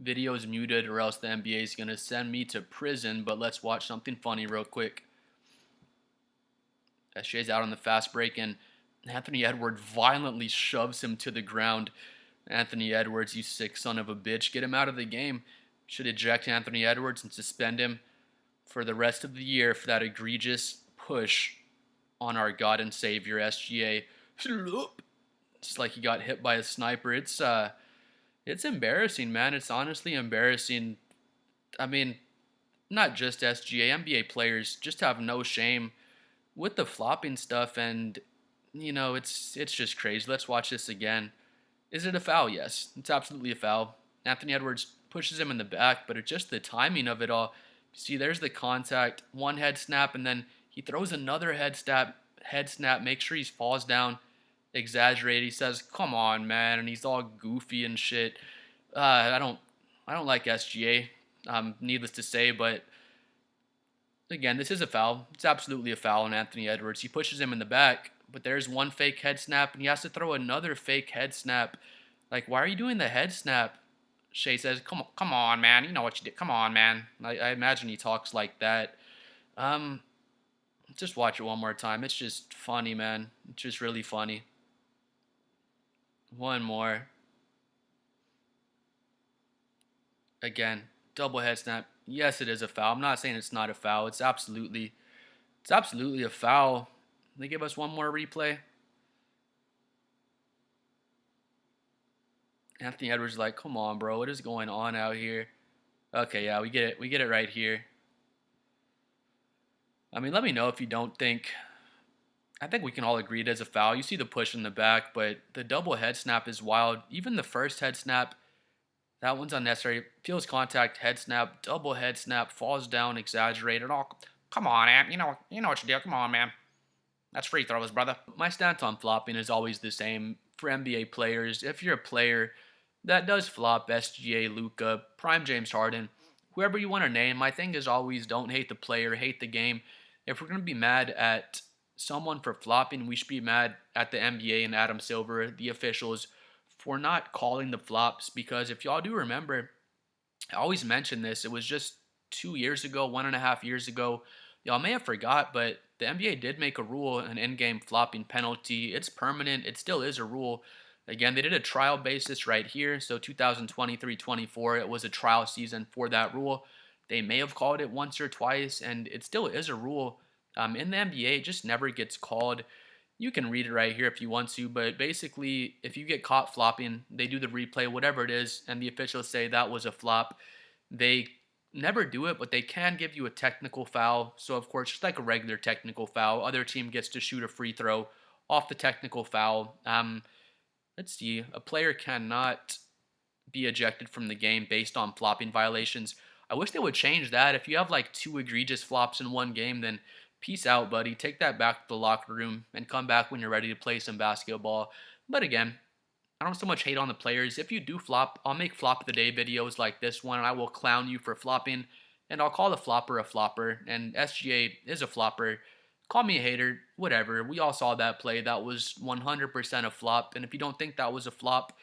Video's muted or else the NBA is going to send me to prison, but let's watch something funny real quick. Shai's out on the fast break, and Anthony Edwards violently shoves him to the ground. Anthony Edwards, you sick son of a bitch, get him out of the game. Should eject Anthony Edwards and suspend him for the rest of the year for that egregious push on our God and Savior, SGA. It's like he got hit by a sniper. It's embarrassing, man. It's honestly embarrassing. I mean, not just SGA, NBA players just have no shame with the flopping stuff, and it's just crazy. Let's watch this again. Is it a foul? Yes, it's absolutely a foul. Anthony Edwards pushes him in the back, but it's just the timing of it all. See, there's the contact, one head snap, and then he throws another head snap, makes sure he falls down, exaggerate. He says, "Come on, man," and he's all goofy and shit. I don't like SGA. Needless to say, but again, this is a foul. It's absolutely a foul on Anthony Edwards. He pushes him in the back, but there's one fake head snap, and he has to throw another fake head snap. Like, why are you doing the head snap? Shai says, come on, man. You know what you did. Come on, man. I imagine he talks like that. Just watch it one more time. It's just funny, man. It's just really funny. One more. Again, double head snap. Yes, it is a foul. I'm not saying it's not a foul. It's absolutely a foul. They give us one more replay. Anthony Edwards is like, come on, bro. What is going on out here? Okay, yeah, we get it. We get it right here. I mean, let me know if you don't think. I think we can all agree it is a foul. You see the push in the back, but the double head snap is wild. Even the first head snap, that one's unnecessary. Feels contact, head snap, double head snap, falls down, exaggerated. Oh, come on, Ant. You know what you do. Come on, man. That's free throws, brother. My stance on flopping is always the same for NBA players. If you're a player that does flop, SGA, Luka, Prime James Harden, whoever you want to name, my thing is always don't hate the player, hate the game. If we're going to be mad at someone for flopping, we should be mad at the NBA and Adam Silver, the officials, for not calling the flops. Because if y'all do remember, I always mention this, it was just 2 years ago, 1.5 years ago. Y'all may have forgot, but the NBA did make a rule, an in-game flopping penalty. It's permanent. It still is a rule. Again, they did a trial basis right here. So 2023-24, it was a trial season for that rule. They may have called it once or twice, and it still is a rule. In the NBA, it just never gets called. You can read it right here if you want to, but basically, if you get caught flopping, they do the replay, whatever it is, and the officials say that was a flop. They never do it, but they can give you a technical foul. So, of course, just like a regular technical foul, other team gets to shoot a free throw off the technical foul. Let's see. A player cannot be ejected from the game based on flopping violations. I wish they would change that. If you have like 2 egregious flops in one game, then peace out, buddy. Take that back to the locker room and come back when you're ready to play some basketball. But again, I don't so much hate on the players. If you do flop, I'll make flop of the day videos like this one, and I will clown you for flopping, and I'll call the flopper a flopper, and SGA is a flopper. Call me a hater, whatever. We all saw that play. That was 100% a flop, and if you don't think that was a flop,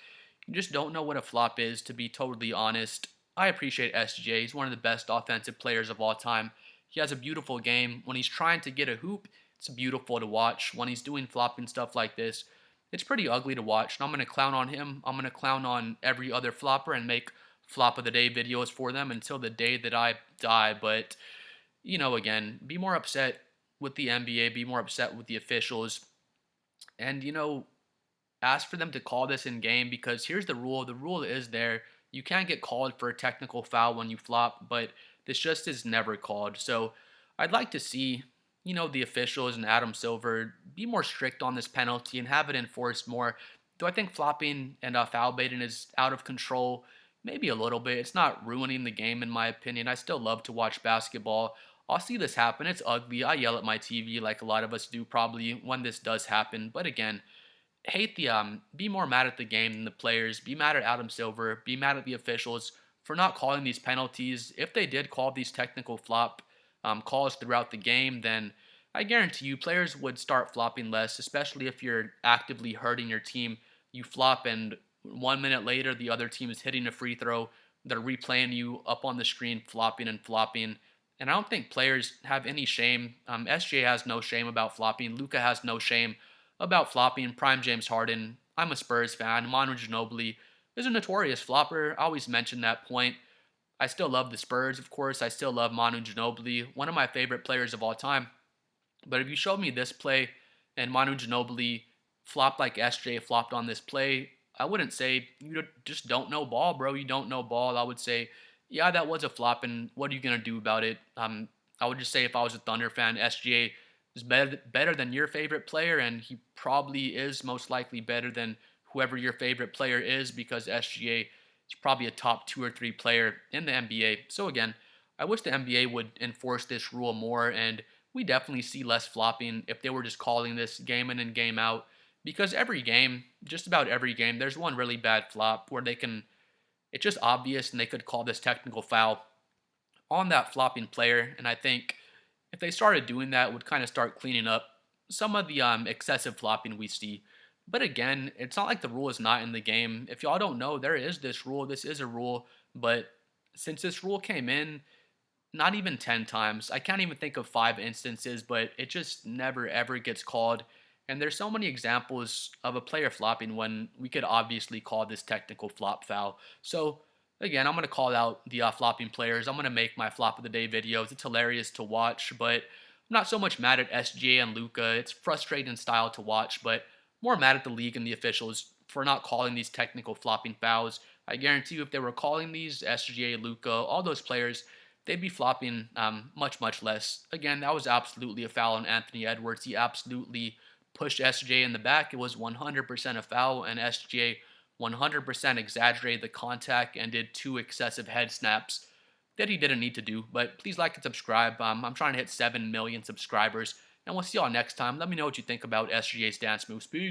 you just don't know what a flop is, to be totally honest. I appreciate SGA. He's one of the best offensive players of all time. He has a beautiful game. When he's trying to get a hoop, it's beautiful to watch. When he's doing flopping stuff like this, it's pretty ugly to watch. And I'm going to clown on him. I'm going to clown on every other flopper and make flop of the day videos for them until the day that I die. But, again, be more upset with the NBA, be more upset with the officials, and, ask for them to call this in game, because here's the rule. The rule is there. You can't get called for a technical foul when you flop, but this just is never called. So I'd like to see, the officials and Adam Silver be more strict on this penalty and have it enforced more. Do I think flopping and foul baiting is out of control? Maybe a little bit. It's not ruining the game, in my opinion. I still love to watch basketball. I'll see this happen. It's ugly. I yell at my TV like a lot of us do probably when this does happen. But again, be more mad at the game than the players. Be mad at Adam Silver. Be mad at the officials for not calling these penalties. If they did call these technical flop calls throughout the game, then I guarantee you players would start flopping less, especially if you're actively hurting your team. You flop and 1 minute later the other team is hitting a free throw. they're replaying you up on the screen, flopping and flopping. And I don't think players have any shame. SGA has no shame about flopping. Luka has no shame about flopping. Prime James Harden. I'm a Spurs fan. Manu Ginobili is a notorious flopper. I always mention that point. I still love the Spurs, of course. I still love Manu Ginobili, one of my favorite players of all time. But if you showed me this play and Manu Ginobili flopped like SJ flopped on this play, I wouldn't say you just don't know ball, bro. You don't know ball. I would say, yeah, that was a flop, and what are you gonna do about it? I would just say if I was a Thunder fan, SGA is better than your favorite player, and he probably is most likely better than whoever your favorite player is because SGA is probably a top 2 or 3 player in the NBA. So again, I wish the NBA would enforce this rule more, and we definitely see less flopping if they were just calling this game in and game out. Because every game, just about every game, there's one really bad flop where it's just obvious and they could call this technical foul on that flopping player. And I think if they started doing that, it would kind of start cleaning up some of the excessive flopping we see. But again, it's not like the rule is not in the game. If y'all don't know, there is this rule. This is a rule. But since this rule came in, not even 10 times. I can't even think of 5 instances, but it just never ever gets called. And there's so many examples of a player flopping when we could obviously call this technical flop foul. So again, I'm going to call out the flopping players. I'm going to make my flop of the day videos. It's hilarious to watch, but I'm not so much mad at SGA and Luka. It's frustrating style to watch, but more mad at the league and the officials for not calling these technical flopping fouls. I guarantee you if they were calling these, SGA, Luka, all those players, they'd be flopping much, much less. Again, that was absolutely a foul on Anthony Edwards. He absolutely pushed SJ in the back. It was 100% a foul, and SJ 100% exaggerated the contact and did 2 excessive head snaps that he didn't need to do. But please like and subscribe. I'm trying to hit 7 million subscribers, and we'll see y'all next time. Let me know what you think about SGA's dance moves. Peace.